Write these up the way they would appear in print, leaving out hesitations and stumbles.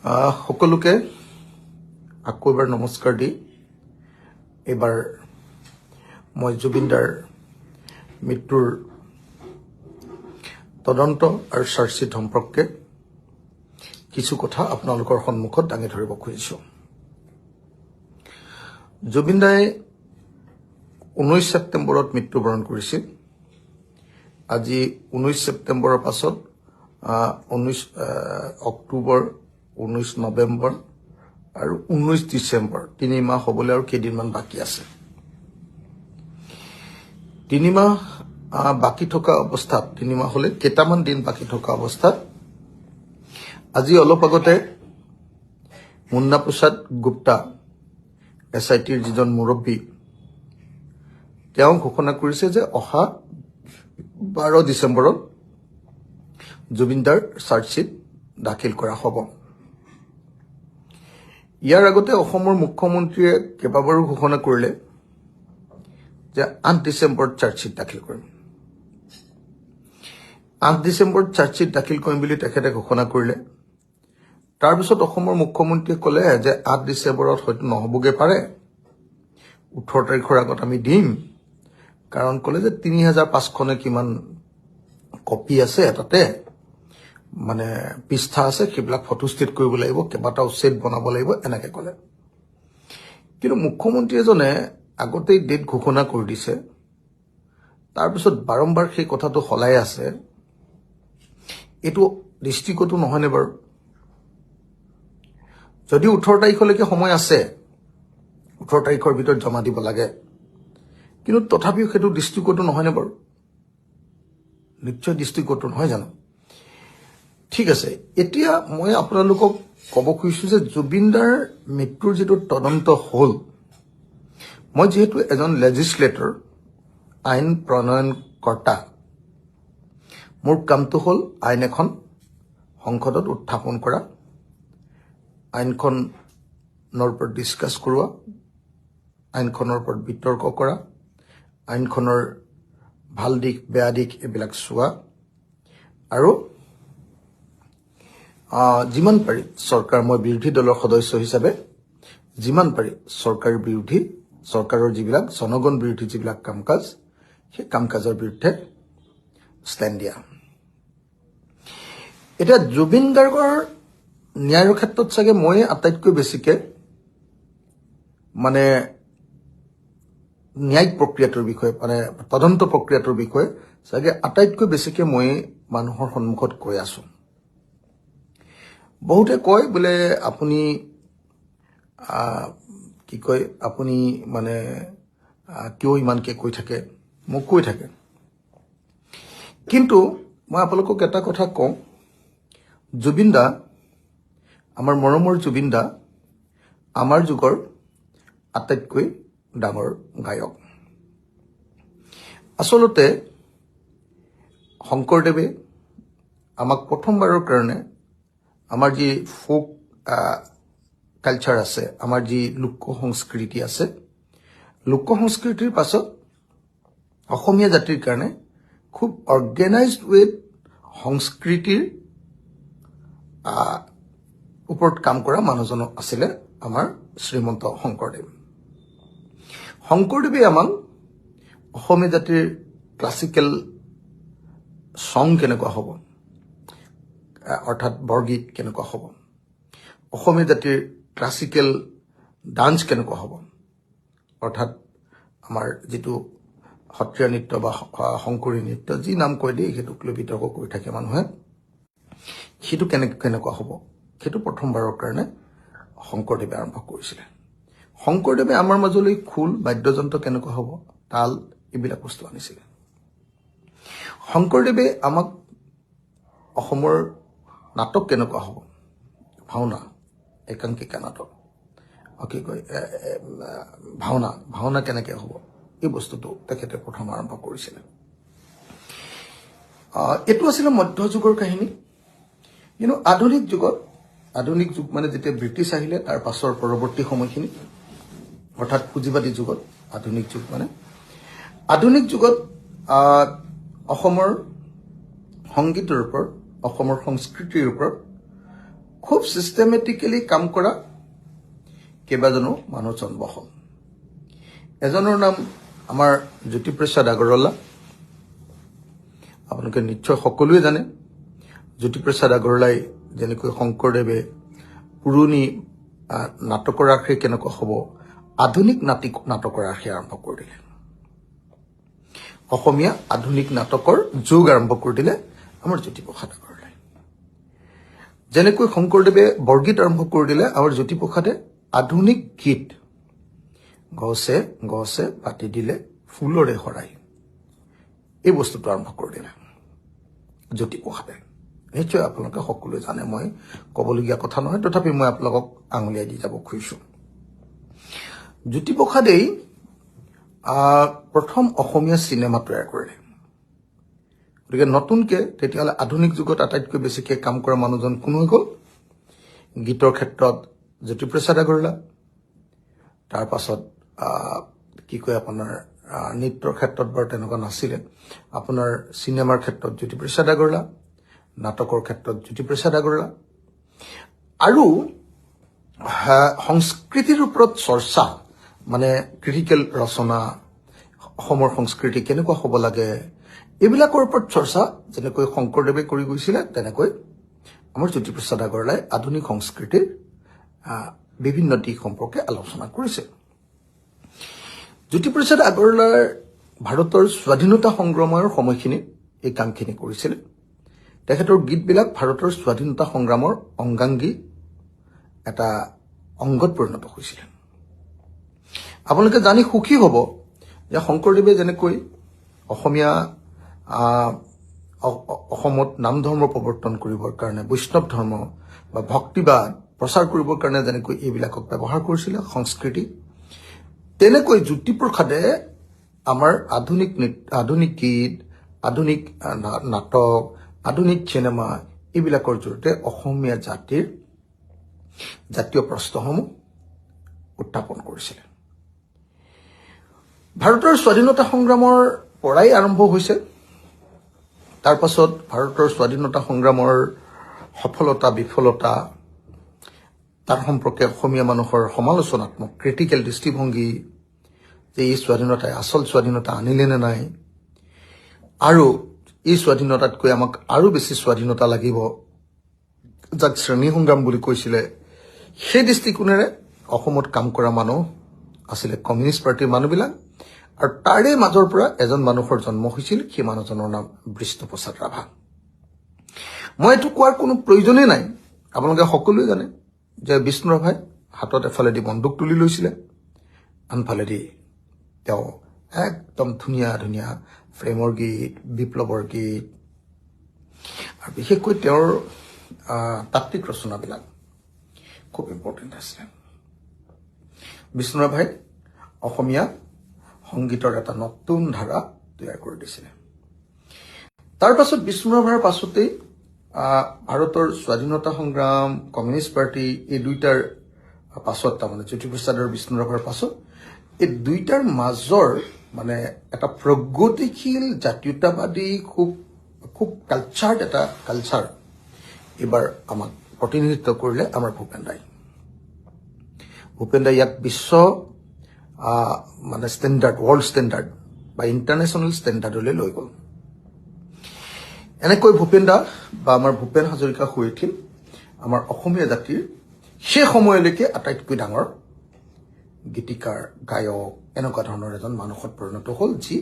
সকলোকে আকৌ এবাৰ নমস্কাৰ দি এবাৰ মই জুবিনদাৰ মৃত্যুৰ তদন্ত আৰু চাৰ্জশ্বিট সম্পৰ্কে কিছু কথা আপোনালোকৰ সন্মুখত দাঙি ধৰিব খুজিছোঁ। জুবিনদাই 19 ছেপ্টেম্বৰত মৃত্যুবৰণ কৰিছিল। আজি 19 ছেপ্টেম্বৰৰ পাছত 19 অক্টোবৰ, 19 নৱেম্বৰ আৰু 19 ডিচেম্বৰ 3 মাহ হ'বলৈ আৰু কেইদিনমান বাকী আছে। 3 মাহ বাকী থকা অৱস্থাত 3 মাহ হ'লে কেইটামান দিন বাকী থকা অৱস্থাত আজি অলপ আগতে মুন্না প্ৰসাদ গুপ্তা SITৰ যিজন মুৰব্বী তেওঁ ঘোষণা কৰিছে যে অহা 12 ডিচেম্বৰত জুবিনদাৰ চাৰ্জশ্বিট দাখিল কৰা হ'ব। ইয়াৰ আগতে অসমৰ মুখ্যমন্ত্ৰীয়ে কেইবাবাৰো ঘোষণা কৰিলে যে 8 ডিচেম্বৰত চাৰ্জশ্বিট দাখিল কৰিম। 8 ডিচেম্বৰত চাৰ্জশ্বিট দাখিল কৰিম বুলি তেখেতে ঘোষণা কৰিলে। তাৰপিছত অসমৰ মুখ্যমন্ত্ৰীয়ে ক'লে যে 8 ডিচেম্বৰত হয়তো নহ'বগে পাৰে, 18 তাৰিখৰ আগত আমি দিম। কাৰণ ক'লে যে 3500নে কিমান কপি আছে, তাতে মানে পৃষ্ঠা আছে, সেইবিলাক ফটোষ্টেট কৰিব লাগিব, কেইবাটাও ছেট বনাব লাগিব, এনেকে ক'লে। কিন্তু মুখ্যমন্ত্ৰী এজনে আগতেই ডেট ঘোষণা কৰি দিছে, তাৰপিছত বাৰম্বাৰ সেই কথাটো সলাই আছে। এইটো দৃষ্টিকোণটো নহয়নে বাৰু? যদি 18 তাৰিখলৈকে সময় আছে, 18 তাৰিখৰ ভিতৰত জমা দিব লাগে, কিন্তু তথাপিও সেইটো দৃষ্টিকোণটো নহয়নে বাৰু? নিশ্চয় দৃষ্টিকোণটো নহয় জানো? ঠিক আছে, এতিয়া মই আপোনালোকক ক'ব খুজিছোঁ যে জুবিনদাৰ মৃত্যুৰ যিটো তদন্ত হ'ল, মই যিহেতু এজন লেজিছলেটৰ, আইন প্ৰণয়নকৰ্তা, মোৰ কামটো হ'ল আইন এখন সংসদত উত্থাপন কৰা, আইনখনৰ ওপৰত ডিছকাছ কৰোৱা, আইনখনৰ ওপৰত বিতৰ্ক কৰা, আইনখনৰ ভাল দিশ বেয়া দিশ এইবিলাক চোৱা, আৰু যিমান পাৰি চৰকাৰ, মই বিৰোধী দলৰ সদস্য হিচাপে যিমান পাৰি চৰকাৰৰ যিবিলাক জনগণ বিৰোধী যিবিলাক কাম কাজ, সেই কাম কাজৰ বিৰুদ্ধে ষ্টেণ্ড দিয়া। এতিয়া জুবিন গাৰ্গৰ ন্যায়ৰ ক্ষেত্ৰত চাগে মই আটাইতকৈ বেছিকে মানে ন্যায়িক প্ৰক্ৰিয়াটোৰ বিষয়ে, মানে তদন্ত প্ৰক্ৰিয়াটোৰ বিষয়ে চাগে আটাইতকৈ বেছিকে মই মানুহৰ সন্মুখত কৈ আছো। বহুতে কয় বোলে আপুনি কি কয়, আপুনি মানে কিয় ইমানকে কৈ থাকে, মোক কৈ থাকে। কিন্তু মই আপোনালোকক এটা কথা কওঁ, জুবিন দা, আমাৰ মৰমৰ জুবিন দা আমাৰ যুগৰ আটাইতকৈ ডাঙৰ গায়ক। আচলতে শংকৰদেৱে আমাক প্ৰথমবাৰৰ কাৰণে আমাৰ যি ফোক কালচাৰ আছে, আমাৰ যি লোক সংস্কৃতি আছে, লোক সংস্কৃতিৰ পাছত অসমীয়া জাতিৰ কাৰণে খুব অৰ্গেনাইজড ৱেত সংস্কৃতিৰ ওপৰত কাম কৰা মানুহজন আছিলে আমাৰ শ্ৰীমন্ত শংকৰদেৱ। শংকৰদেৱে আমাক অসমীয়া জাতিৰ ক্লাছিকেল ছং কেনেকুৱা হ'ব, অৰ্থাৎ বৰগীত কেনেকুৱা হ'ব, অসমীয়া জাতিৰ ক্লাছিকেল ডান্স কেনেকুৱা হ'ব, অৰ্থাৎ আমাৰ যিটো সত্ৰীয়া নৃত্য বা শংকৰী নৃত্য, যি নাম কৈ দিয়ে সেইটোক লৈ বিতৰ্ক কৰি থাকে মানুহে, সেইটো কেনেকুৱা হ'ব, সেইটো প্ৰথমবাৰৰ কাৰণে শংকৰদেৱে আৰম্ভ কৰিছিলে। শংকৰদেৱে আমাৰ মাজলৈ খোল, বাদ্যযন্ত্ৰ কেনেকুৱা হ'ব, তাল, এইবিলাক বস্তু আনিছিলে। শংকৰদেৱে আমাক অসমৰ নাটক কেনেকুৱা হ'ব, ভাওনা, একাংকিকা নাটক, কি কয় ভাওনা কেনেকৈ হ'ব, এই বস্তুটো তেখেতে প্ৰথম আৰম্ভ কৰিছিলে। এইটো আছিলে মধ্যযুগৰ কাহিনী। কিন্তু আধুনিক যুগ মানে যেতিয়া ব্ৰিটিছ আহিলে, তাৰ পাছৰ পৰৱৰ্তী সময়খিনি, অৰ্থাৎ পুঁজিবাদী যুগত, আধুনিক যুগত অসমৰ সংগীতৰ ওপৰত, অসমৰ সংস্কৃতিৰ ওপৰত খুব সিস্টেমেটিক্যালি কাম কৰা কেইবাজনো মানুহ জন্ম হ'ল এজনৰ নাম আমাৰ জ্যোতিপ্ৰসাদ আগৰৱালা আপোনালোকে নিশ্চয় সকলোৱে জানে জ্যোতিপ্ৰসাদ আগৰৱালাই যেনেকৈ শংকৰদেৱে পুৰণি নাটকৰ আখে কেনেকুৱা হ'ব আধুনিক নাটকৰ আখে আৰম্ভ কৰি দিলে অসমীয়া আধুনিক নাটকৰ যুগ আৰম্ভ কৰি দিলে আমাৰ জ্যোতিপ্ৰসাদ আগৰৱালাই যেনেকৈ শংকৰদেৱে বৰগীত আৰম্ভ কৰি দিলে আমাৰ জ্যোতিপ্ৰসাদে আধুনিক গীত গছে গছে পাতি দিলে ফুলৰে হৰাই এই বস্তুটো আৰম্ভ কৰি দিলে জ্যোতিপ্ৰসাদে নিশ্চয় আপোনালোকে সকলোৱে জানে মই ক'বলগীয়া কথা নহয় তথাপি মই আপোনালোকক আঙুলিয়াই দি যাব খুজিছোঁ জ্যোতিপ্ৰসাদেই প্ৰথম অসমীয়া চিনেমা তৈয়াৰ কৰিলে গতিকে নতুনকৈ তেতিয়াহ'লে আধুনিক যুগত আটাইতকৈ বেছিকৈ কাম কৰা মানুহজন কোন হৈ গ'ল গীতৰ ক্ষেত্ৰত জ্যোতিপ্ৰসাদ আগৰৱালা তাৰ পাছত কি কয় আপোনাৰ নৃত্যৰ ক্ষেত্ৰত বাৰু তেনেকুৱা নাছিলে আপোনাৰ চিনেমাৰ ক্ষেত্ৰত জ্যোতিপ্ৰসাদ আগৰৱালা নাটকৰ ক্ষেত্ৰত জ্যোতিপ্ৰসাদ আগৰৱালা আৰু সংস্কৃতিৰ ওপৰত চৰ্চা মানে ক্ৰিটিকেল ৰচনা অসমৰ সংস্কৃতি কেনেকুৱা হ'ব লাগে এইবিলাকৰ ওপৰত চৰ্চা যেনেকৈ শংকৰদেৱে কৰি গৈছিলে তেনেকৈ আমাৰ জ্যোতিপ্ৰসাদ আগৰৱালাই আধুনিক সংস্কৃতিৰ বিভিন্ন দিশ সম্পৰ্কে আলোচনা কৰিছে জ্যোতিপ্ৰসাদ আগৰৱালাৰ ভাৰতৰ স্বাধীনতা সংগ্ৰামৰ সময়খিনি এই কামখিনি কৰিছিল তেখেতৰ গীতবিলাক ভাৰতৰ স্বাধীনতা সংগ্ৰামৰ অংগাংগী এটা অংগত পৰিণত হৈছিল আপোনালোকে জানি সুখী হ'ব যে শংকৰদেৱে যেনেকৈ অসমীয়া অসমত নাম ধৰ্ম প্ৰৱৰ্তন কৰিবৰ কাৰণে বৈষ্ণৱ ধৰ্ম বা ভক্তিবাদ প্ৰচাৰ কৰিবৰ কাৰণে যেনেকৈ এইবিলাকক ব্যৱহাৰ কৰিছিলে সংস্কৃতি তেনেকৈ জ্যোতিপ্ৰসাদে আমাৰ আধুনিক গীত আধুনিক নাটক আধুনিক চিনেমা এইবিলাকৰ জৰিয়তে অসমীয়া জাতিৰ জাতীয় প্ৰশ্নসমূহ উত্থাপন কৰিছিলে ভাৰতৰ স্বাধীনতা সংগ্ৰামৰ পৰাই আৰম্ভ হৈছে তাৰ পাছত ভাৰতৰ স্বাধীনতা সংগ্ৰামৰ সফলতা বিফলতা তাৰ সম্পৰ্কে অসমীয়া মানুহৰ সমালোচনাত্মক ক্ৰিটিকেল দৃষ্টিভংগী যে এই স্বাধীনতাই আচল স্বাধীনতা আনিলে নে নাই আৰু এই স্বাধীনতাতকৈ আমাক আৰু বেছি স্বাধীনতা লাগিব যাক শ্ৰেণী সংগ্ৰাম বুলি কৈছিলে সেই দৃষ্টিকোণেৰে অসমত কাম কৰা মানুহ আছিলে কমিউনিষ্ট পাৰ্টিৰ মানুহবিলাক আৰু তাৰে মাজৰ পৰা এজন মানুহৰ জন্ম হৈছিল সেই মানুহজনৰ নাম বিষ্ণুপ্ৰসাদ ৰাভা মই এইটো কোৱাৰ কোনো প্ৰয়োজনেই নাই আপোনালোকে সকলোৱে জানে যে বিষ্ণু ৰাভাই হাতত এফালেদি বন্দুক তুলি লৈছিলে আনফালেদি তেওঁ একদম ধুনীয়া ধুনীয়া প্ৰেমৰ গীত বিপ্লৱৰ গীত আৰু বিশেষকৈ তেওঁৰ তাত্ত্বিক ৰচনাবিলাক খুব ইম্পৰ্টেণ্ট আছিলে বিষ্ণু ৰাভাই অসমীয়া সংগীতৰ এটা নতুন ধাৰা তৈয়াৰ কৰি দিছিলে তাৰ পাছত বিষ্ণু ৰাভাৰ পাছতেই ভাৰতৰ স্বাধীনতা সংগ্ৰাম কমিউনিষ্ট পাৰ্টি এই দুইটাৰ পাছত তাৰমানে জ্যোতিপ্ৰসাদৰ বিষ্ণু ৰাভাৰ পাছত এই দুইটাৰ মাজৰ মানে এটা প্ৰগতিশীল জাতীয়তাবাদী খুব কালচাৰ্ড এটা কালচাৰ এবাৰ আমাক প্ৰতিনিধিত্ব কৰিলে আমাৰ ভূপেন দাই ইয়াক বিশ্ব মানে ষ্টেণ্ডাৰ্ড ৱৰ্ল্ড ষ্টেণ্ডাৰ্ড বা ইণ্টাৰনেশ্যনেল ষ্টেণ্ডাৰ্ডলৈ লৈ গ'ল এনেকৈ ভূপেন দা বা আমাৰ ভূপেন হাজৰিকা হৈ উঠিল আমাৰ অসমীয়া জাতিৰ সেই সময়লৈকে আটাইতকৈ ডাঙৰ গীতিকাৰ গায়ক এনেকুৱা ধৰণৰ এজন মানুহত পৰিণত হ'ল যি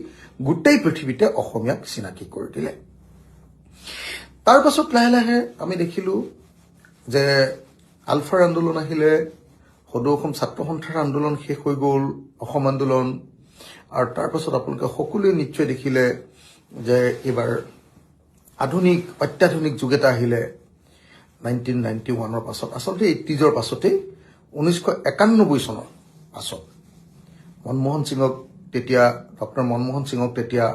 গোটেই পৃথিৱীতে অসমীয়াক চিনাকি কৰি দিলে তাৰ পাছত লাহে লাহে আমি দেখিলোঁ যে আলফাৰ আন্দোলন আহিলে সদৌ অসম ছাত্ৰ সন্থাৰ আন্দোলন শেষ হৈ গ'ল অসম আন্দোলন আৰু তাৰ পাছত আপোনালোকে সকলোৱে নিশ্চয় দেখিলে যে এইবাৰ অত্যাধুনিক যুগ এটা আহিলে 1991ৰ পাছত আচলতে 80ৰ পাছতেই 1991 চনৰ পাছত মনমোহন সিঙক তেতিয়া ডক্টৰ মনমোহন সিঙক তেতিয়া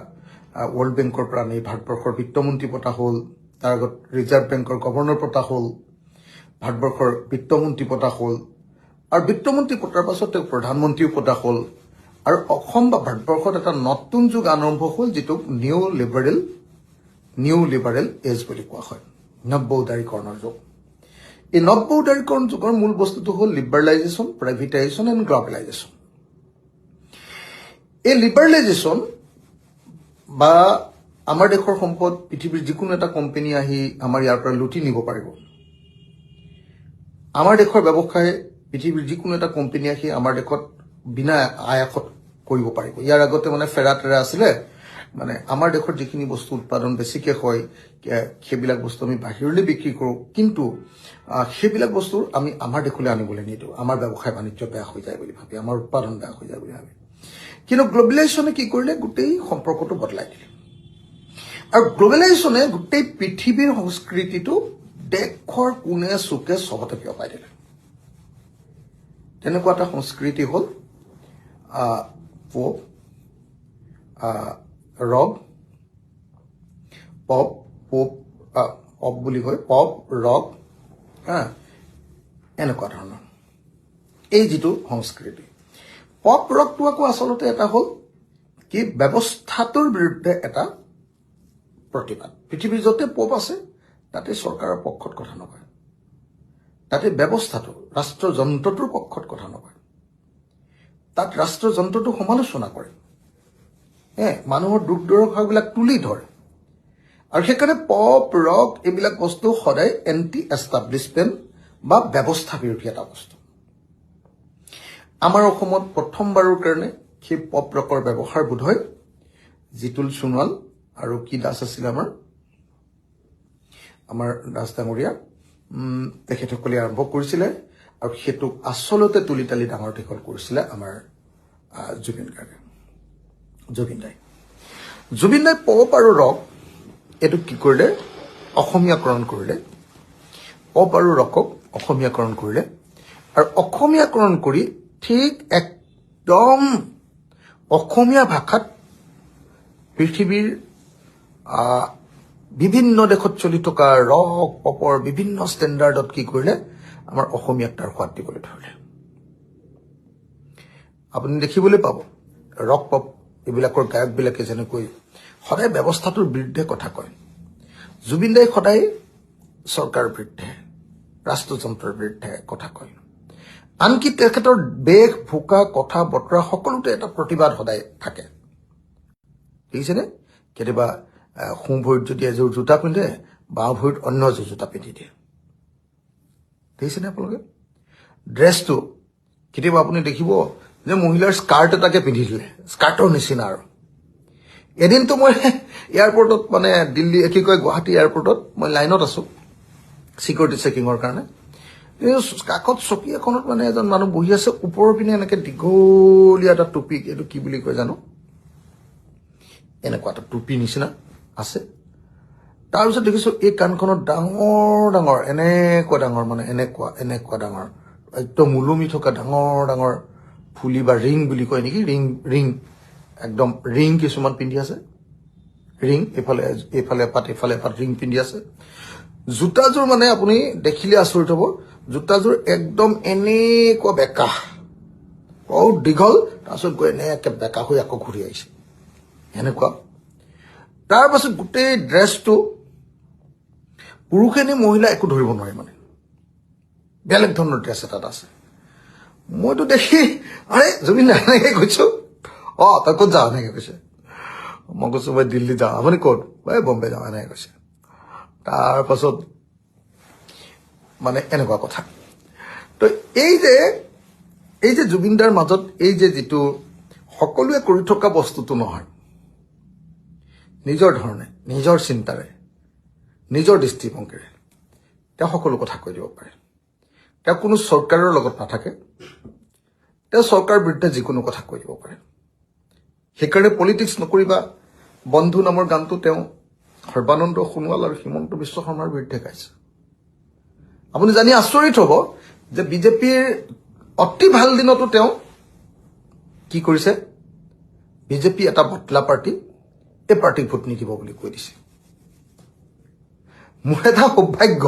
ৱৰ্ল্ড বেংকৰ পৰা আনি ভাৰতবৰ্ষৰ বিত্তমন্ত্ৰী পতা হ'ল তাৰ আগত ৰিজাৰ্ভ বেংকৰ গভৰ্ণৰ পতা হ'ল ভাৰতবৰ্ষৰ বিত্তমন্ত্ৰী পতা হ'ল আৰু বিত্তমন্ত্ৰী পতাৰ পাছত তেওঁ প্ৰধানমন্ত্ৰীও পতা হ'ল আৰু অসম বা ভাৰতবৰ্ষত এটা নতুন যুগ আৰম্ভ হ'ল যিটোক নিউ লিবাৰেল এজ বুলি কোৱা হয় নব্য উদাৰীকৰণৰ যুগ এই নব্য উদাৰীকৰণ যুগৰ মূল বস্তুটো হ'ল লিবাৰেলাইজেশ্যন, প্ৰাইভেটাইজেশ্যন এণ্ড গ্লবেলাইজেশ্যন। এই লিবাৰেলাইজেশ্যন বা আমাৰ দেশৰ সম্পদ পৃথিৱীৰ যিকোনো এটা কোম্পানী আহি আমাৰ ইয়াৰ পৰা লুটি নিব পাৰিব। আমাৰ দেশৰ ব্যৱসায় পৃথিৱীৰ যিকোনো এটা কোম্পানী আহি আমাৰ দেশত বিনা আয়াসত কৰিব পাৰিব। ইয়াৰ আগতে মানে ফেৰা তেৰা আছিলে, মানে আমাৰ দেশৰ যিখিনি বস্তু উৎপাদন বেছিকৈ হয় সেইবিলাক বস্তু আমি বাহিৰলৈ বিক্ৰী কৰোঁ, কিন্তু সেইবিলাক বস্তু আমি আমাৰ দেশলৈ আনিবলৈ নিদিওঁ। আমাৰ ব্যৱসায় বাণিজ্য বেয়া হৈ যায় বুলি ভাবি, আমাৰ উৎপাদন বেয়া হৈ যায় বুলি ভাবি। কিন্তু গ্লবেলাইজেশ্যনে কি কৰিলে, গোটেই সম্পৰ্কটো বদলাই দিলে। আৰু গ্লবেলাইজেশ্যনে গোটেই পৃথিৱীৰ সংস্কৃতিটো দেশৰ কোণে চুকে চবতে বিয়পাই দিলে। তেনেকুৱা এটা সংস্কৃতি হ'ল পপ, ৰক, পপ বুলি কয়, পপ ৰক, এনেকুৱা ধৰণৰ এই যিটো সংস্কৃতি। পপ ৰকটো আকৌ আচলতে এটা হ'ল কি ব্যৱস্থাটোৰ বিৰুদ্ধে এটা প্ৰতিবাদ। পৃথিৱীৰ য'তে পপ আছে তাতে চৰকাৰৰ পক্ষত কথা নকয়, তাতে ব্যৱস্থাটো ৰাষ্ট্ৰযন্ত্ৰটোৰ পক্ষত কথা নকয়, তাত ৰাষ্ট্ৰযন্ত্ৰটো সমালোচনা কৰে, মানুহৰ দুখ দুৰ্দশাবিলাক তুলি ধৰে। আৰু সেইকাৰণে পপ ৰক এইবিলাক বস্তু সদায় এণ্টি এষ্টাব্লিছমেণ্ট বা ব্যৱস্থা বিৰোধী এটা বস্তু। আমাৰ অসমত প্ৰথমবাৰৰ কাৰণে সেই পপ ৰকৰ ব্যৱহাৰ বোধ হয় জিতুল সোণোৱাল আৰু কি দাস আছিল আমাৰ দাস ডাঙৰীয়া, তেখেতসকলে আৰম্ভ কৰিছিলে। আৰু সেইটোক আচলতে তুলি তালি ডাঙৰ দীঘল কৰিছিলে আমাৰ জুবিন গাৰ্গে, জুবিন দাই পপ আৰু ৰক এইটো কি কৰিলে, অসমীয়াকৰণ কৰিলে। পপ আৰু ৰকক অসমীয়াকৰণ কৰিলে, আৰু অসমীয়াকৰণ কৰি ঠিক একদম অসমীয়া ভাষাত পৃথিৱীৰ বিভিন্ন দেশত চলি থকা ৰক পপৰ বিভিন্ন ষ্টেণ্ডাৰ্ডত কি কৰিলে, আমাৰ অসমীয়াক তাৰ সোৱাদ দিবলৈ ধৰিলে। আপুনি দেখিবলৈ পাব ৰক পপ এইবিলাকৰ গায়কবিলাকে যেনেকৈ সদায় ব্যৱস্থাটোৰ বিৰুদ্ধে কথা কয়, জুবিন দাই সদায় চৰকাৰৰ বিৰুদ্ধে, ৰাষ্ট্ৰযন্ত্ৰৰ বিৰুদ্ধে কথা কয়। আনকি তেখেতৰ বেশ ভোকা কথা বতৰা সকলোতে এটা প্ৰতিবাদ সদায় থাকে। দেখিছেনে, কেতিয়াবা সোঁ ভৰিত যদি এযোৰ জোতা পিন্ধে, বাওঁ ভৰিত অন্য এযোৰ জোতা পিন্ধি দিয়ে। দেখিছেনে আপোনালোকে ড্ৰেছটো? কেতিয়াবা আপুনি দেখিব যে মহিলাৰ স্কাৰ্ট এটাকে পিন্ধি দিলে, স্কাৰ্টৰ নিচিনা। আৰু এদিনতো মই এয়াৰপৰ্টত, মানে দিল্লী কি কয় গুৱাহাটী এয়াৰপৰ্টত মই লাইনত আছোঁ চিকিউৰিটি চেকিঙৰ কাৰণে। কাষত চকী এখনত মানে এজন মানুহ বহি আছে, ওপৰৰ পিনে এনেকে দীঘলীয়া এটা টুপি, এইটো কি বুলি কয় জানো, এনেকুৱা এটা টুপি নিচিনা আছে। তাৰপিছত দেখিছোঁ এই কাণখনত ডাঙৰ ডাঙৰ, এনেকুৱা ডাঙৰ, মানে এনেকুৱা ডাঙৰ, একদম ওলমি থকা ডাঙৰ ডাঙৰ ফুলি বা ৰিং বুলি কয় নেকি, ৰিং একদম ৰিং কিছুমান পিন্ধি আছে। ৰিং এইফালে এপাত এইফালে এপাত ৰিং পিন্ধি আছে। জোতাযোৰ মানে আপুনি দেখিলে আচৰিত হ'ব, জোতাযোৰ একদম এনেকুৱা বেকা, বহুত দীঘল, তাৰপিছত গৈ এনেকৈ বেকা হৈ আকৌ ঘূৰি আহিছে, এনেকুৱা। তাৰ পাছত গোটেই ড্ৰেছটো পুৰুষে নে মহিলা একো ধৰিব নোৱাৰে, মানে বেলেগ ধৰণৰ ড্ৰেছ এটাত আছে। মইতো দেখি আৰে জুবিন দা এনেকৈ কৈছোঁ, তই ক'ত যাওঁ এনেকৈ কৈছে। মই কৈছোঁ মই দিল্লী যাওঁ। আপুনি ক'ত? এই বম্বে যাওঁ, এনেকৈ কৈছে। তাৰপাছত মানে এনেকুৱা কথা। তো এই যে জুবিন দাৰ মাজত এই যে যিটো সকলোৱে কৰি থকা বস্তুটো নহয়, নিজৰ ধৰণে, নিজৰ চিন্তাৰে, নিজৰ দৃষ্টিভংগীৰে তেওঁ সকলো কথা কৈ দিব পাৰে। তেওঁ কোনো চৰকাৰৰ লগত নাথাকে, তেওঁ চৰকাৰৰ বিৰুদ্ধে যিকোনো কথা কৈ দিব পাৰে। সেইকাৰণে পলিটিক্স নকৰিবা বন্ধু নামৰ গানটো তেওঁ সৰ্বানন্দ সোণোৱাল আৰু হিমন্ত বিশ্ব শৰ্মাৰ বিৰুদ্ধে গাইছে। আপুনি জানি আচৰিত হ'ব যে বিজেপিৰ অতি ভাল দিনতো তেওঁ কি কৰিছে, বিজেপি এটা বটলা পাৰ্টি, এই পাৰ্টিক ভোট নিদিব বুলি কৈ দিছে। মোৰ এটা সৌভাগ্য,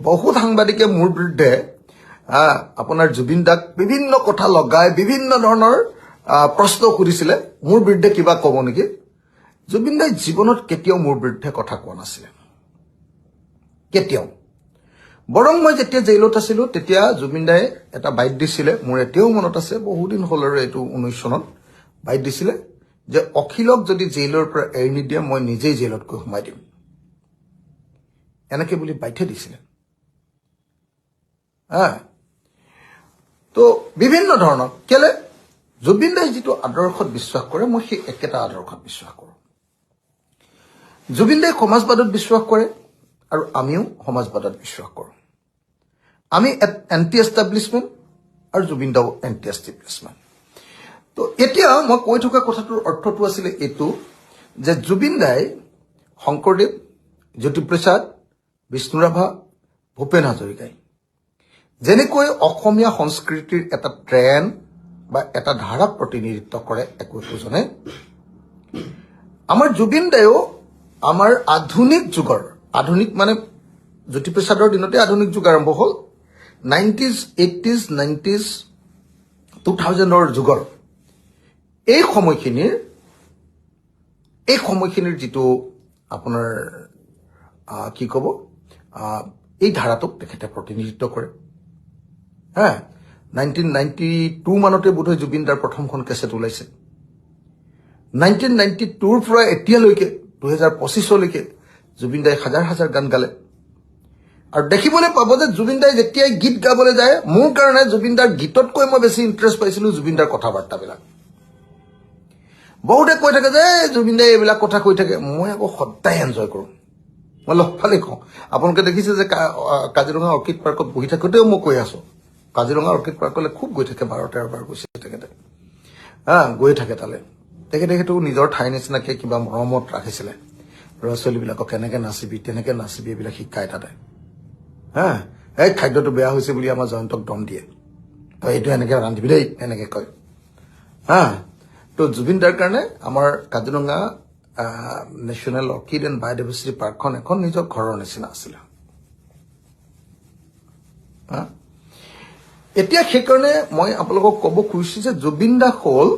বহুত সাংবাদিকে মোৰ বিৰুদ্ধে আপোনাৰ জুবিন দাক বিভিন্ন কথা লগাই বিভিন্ন ধৰণৰ প্ৰশ্ন সুধিছিলে, মোৰ বিৰুদ্ধে কিবা ক'ব নেকি। জুবিন দাই জীৱনত কেতিয়াও মোৰ বিৰুদ্ধে কথা কোৱা নাছিলে, কেতিয়াও। বৰং মই যেতিয়া জেইলত আছিলোঁ তেতিয়া জুবিন দায়ে এটা বাইট দিছিলে, মোৰ এতিয়াও মনত আছে, বহুদিন হ'ল আৰু এইটো 19 চনত বাইট দিছিলে যে অখিলক যদি জেইলৰ পৰা এৰি নিদিয়ে মই নিজেই জেইলত গৈ সোমাই দিম, এনেকে বুলি বাইটে দিছিলে। তো বিভিন্ন ধৰণৰ কেলে জুবিন দাই যিটো আদৰ্শত বিশ্বাস কৰে মই সেই একেটা আদৰ্শত বিশ্বাস কৰোঁ। জুবিন দাই সমাজবাদত বিশ্বাস কৰে আৰু আমিও সমাজবাদত বিশ্বাস কৰোঁ। আমি এণ্টি এষ্টাব্লিছমেণ্ট আৰু জুবিন দাও এণ্টি এষ্টাব্লিছমেণ্ট। তো এতিয়া মই কৈ থকা কথাটোৰ অৰ্থটো আছিলে এইটো যে জুবিন দাই শংকৰদেৱ, জ্যোতিপ্ৰসাদ, বিষ্ণু ৰাভা, ভূপেন হাজৰিকাই যেনেকৈ অসমীয়া সংস্কৃতিৰ এটা ট্ৰেণ্ড বা এটা ধাৰাক প্ৰতিনিধিত্ব কৰে একোজনে, আমাৰ জুবিন দায়েও আমাৰ আধুনিক যুগৰ, আধুনিক মানে জ্যোতিপ্ৰসাদৰ দিনতে আধুনিক যুগ আৰম্ভ হ'ল, 90s, 80s, 90s, 2000ৰ যুগৰ এই সময়খিনিৰ যিটো আপোনাৰ কি ক'ব এই ধাৰাটোক তেখেতে প্ৰতিনিধিত্ব কৰে। 1992 মানতে বোধহয় জুবিন দাৰ প্ৰথমখন কেছেট ওলাইছে। 1992ৰ পৰা এতিয়ালৈকে 2025লৈকে জুবিন দাই হাজাৰ হাজাৰ গান গালে। আৰু দেখিবলৈ পাব যে জুবিন দাই যেতিয়াই গীত গাবলৈ যায়, মোৰ কাৰণে জুবিন দাৰ গীততকৈ মই বেছি ইণ্টাৰেষ্ট পাইছিলোঁ জুবিন দাৰ কথা বাৰ্তাবিলাক। বহুতে কৈ থাকে যে জুবিন দাই এইবিলাক কথা কৈ থাকে, মই আকৌ সদায় এনজয় কৰোঁ। মই লগফালে কওঁ, আপোনালোকে দেখিছে যে কাজিৰঙা অৰ্কিড পাৰ্কত বহি থাকোঁতেও মই কৈ আছোঁ, কাজিৰঙা অৰ্কিড পাৰ্কলৈ খুব গৈ থাকে, 12-13 বাৰ গৈছে তেখেতে, গৈ থাকে তালৈ। তেখেতে সেইটো নিজৰ ঠাই নিচিনাকৈ কিবা মৰমত ৰাখিছিলে, ল'ৰা ছোৱালীবিলাকক কেনেকৈ নাচিবি তেনেকৈ নাচিবি এইবিলাক শিকাই তাতে। এই খাদ্যটো বেয়া হৈছে বুলি আমাৰ জয়ন্তক দম দিয়ে, তই এইটো এনেকৈ ৰান্ধিবি দেই এনেকৈ কয়। তো জুবিন দাৰ কাৰণে আমাৰ Kaziranga national orchid and biodiversity পাৰ্কখন এখন নিজৰ ঘৰৰ নিচিনা আছিলে। এতিয়া সেইকাৰণে মই আপোনালোকক ক'ব খুজিছোঁ যে জুবিন দা হ'ল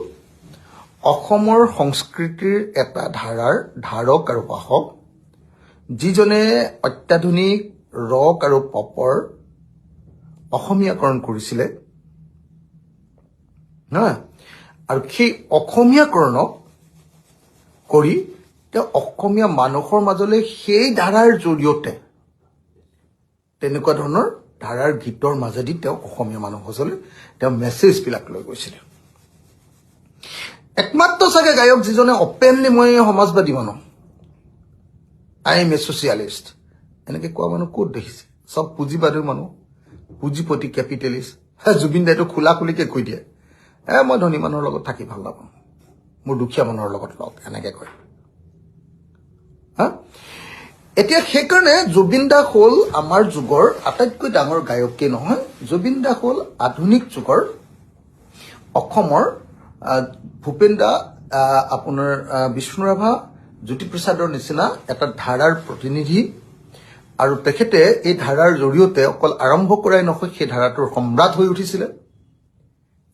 অসমৰ সংস্কৃতিৰ এটা ধাৰাৰ ধাৰক আৰু বাহক, যিজনে অত্যাধুনিক ৰক আৰু পপৰ অসমীয়াকৰণ কৰিছিলে। আৰু সেই অসমীয়াকৰণক কৰি তেওঁ অসমীয়া মানুহৰ মাজলৈ সেই ধাৰাৰ জৰিয়তে তেনেকুৱা ধৰণৰ ধাৰাৰ গীতৰ মাজেদি তেওঁ অসমীয়া মানুহলৈ তেওঁ মেছেজবিলাক লৈ গৈছিলে। একমাত্ৰ চাগে গায়ক যিজনে অপেনলি মই সমাজবাদী মানুহ, আই এম এ ছ'চিয়েলিষ্ট এনেকৈ কোৱা মানুহ ক'ত দেখিছে? চব পুঁজিবাদীৰ মানুহ, পুঁজিপতি কেপিটেলিষ্ট। জুবিন দাইটো খোলা খুলিকৈ কৈ দিয়ে, মই ধনী মানুহৰ লগত থাকি ভাল নাপাওঁ, মোৰ দুখীয়া মানুহৰ লগত লগ, এনেকৈ কয়। এতিয়া সেইকাৰণে জুবিন দা হ'ল আমাৰ যুগৰ আটাইতকৈ ডাঙৰ গায়কেই নহয়, জুবিন দা হ'ল আধুনিক যুগৰ অসমৰ ভূপেন দা, আপোনাৰ বিষ্ণু ৰাভা, জ্যোতিপ্ৰসাদৰ নিচিনা এটা ধাৰাৰ প্ৰতিনিধি। আৰু তেখেতে এই ধাৰাৰ জৰিয়তে অকল আৰম্ভ কৰাই নহয়, সেই ধাৰাটোৰ সম্ৰাট হৈ উঠিছিলে।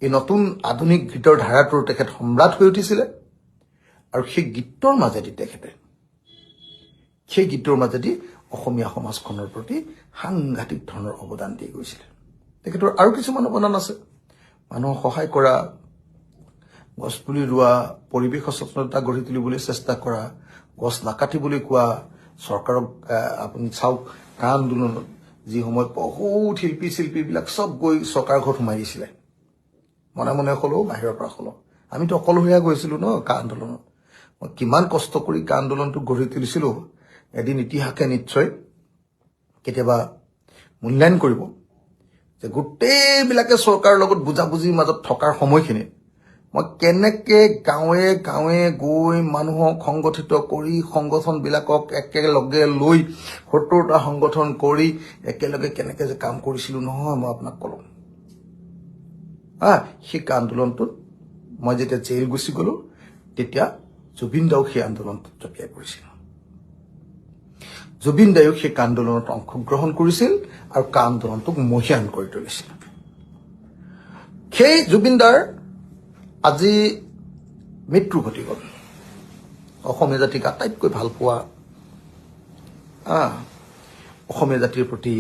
এই নতুন আধুনিক গীতৰ ধাৰাটোৰ তেখেত সম্ৰাট হৈ উঠিছিলে। আৰু সেই গীতৰ মাজেদি অসমীয়া সমাজখনৰ প্ৰতি সাংঘাতিক ধৰণৰ অৱদান দি গৈছিলে। তেখেতৰ আৰু কিছুমান অৱদান আছে, মানুহক সহায় কৰা, গছপুলি ৰোৱা, পৰিৱেশ সচেতনতা গঢ়ি তুলিবলৈ চেষ্টা কৰা, গছ নাকাটিবলৈ কোৱা, চৰকাৰক আপুনি চাওক কা আন্দোলনত যি সময়ত বহুত শিল্পীবিলাক চব গৈ চৰকাৰ ঘৰত সোমাই দিছিলে, মনে মনে হ'লেও বাহিৰৰ পৰা হ'লেও। আমিতো অকলশৰীয়া গৈছিলোঁ ন কা আন্দোলনত, মই কিমান কষ্ট কৰি কা আন্দোলনটো গঢ়ি তুলিছিলোঁ। এদিন ইতিহাসে নিশ্চয় কেতিয়াবা মূল্যায়ন কৰিব যে গোটেইবিলাকে চৰকাৰৰ লগত বুজাবুজিৰ মাজত থকাৰ সময়খিনিত মই কেনেকৈ গাঁৱে গাঁৱে গৈ মানুহক সংগঠিত কৰি, সংগঠনবিলাকক একেলগে লৈ 70টা সংগঠন কৰি একেলগে কেনেকৈ যে কাম কৰিছিলোঁ নহয়, মই আপোনাক ক'লোঁ। সেই আন্দোলনটোত মই যেতিয়া জেইল গুচি গ'লোঁ, তেতিয়া জুবিন দাও সেই আন্দোলনটোত জঁপিয়াই পৰিছিল। জুবিন দায়ো সেই আন্দোলনত অংশগ্ৰহণ কৰিছিল আৰু আন্দোলনটোক মহীয়ান কৰি তুলিছিল। সেই জুবিন দাৰ আজি মৃত্যু ঘটি গ'ল। অসমীয়া জাতিক আটাইতকৈ ভাল পোৱা, অসমীয়া জাতিৰ প্ৰতি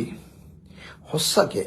সঁচাকে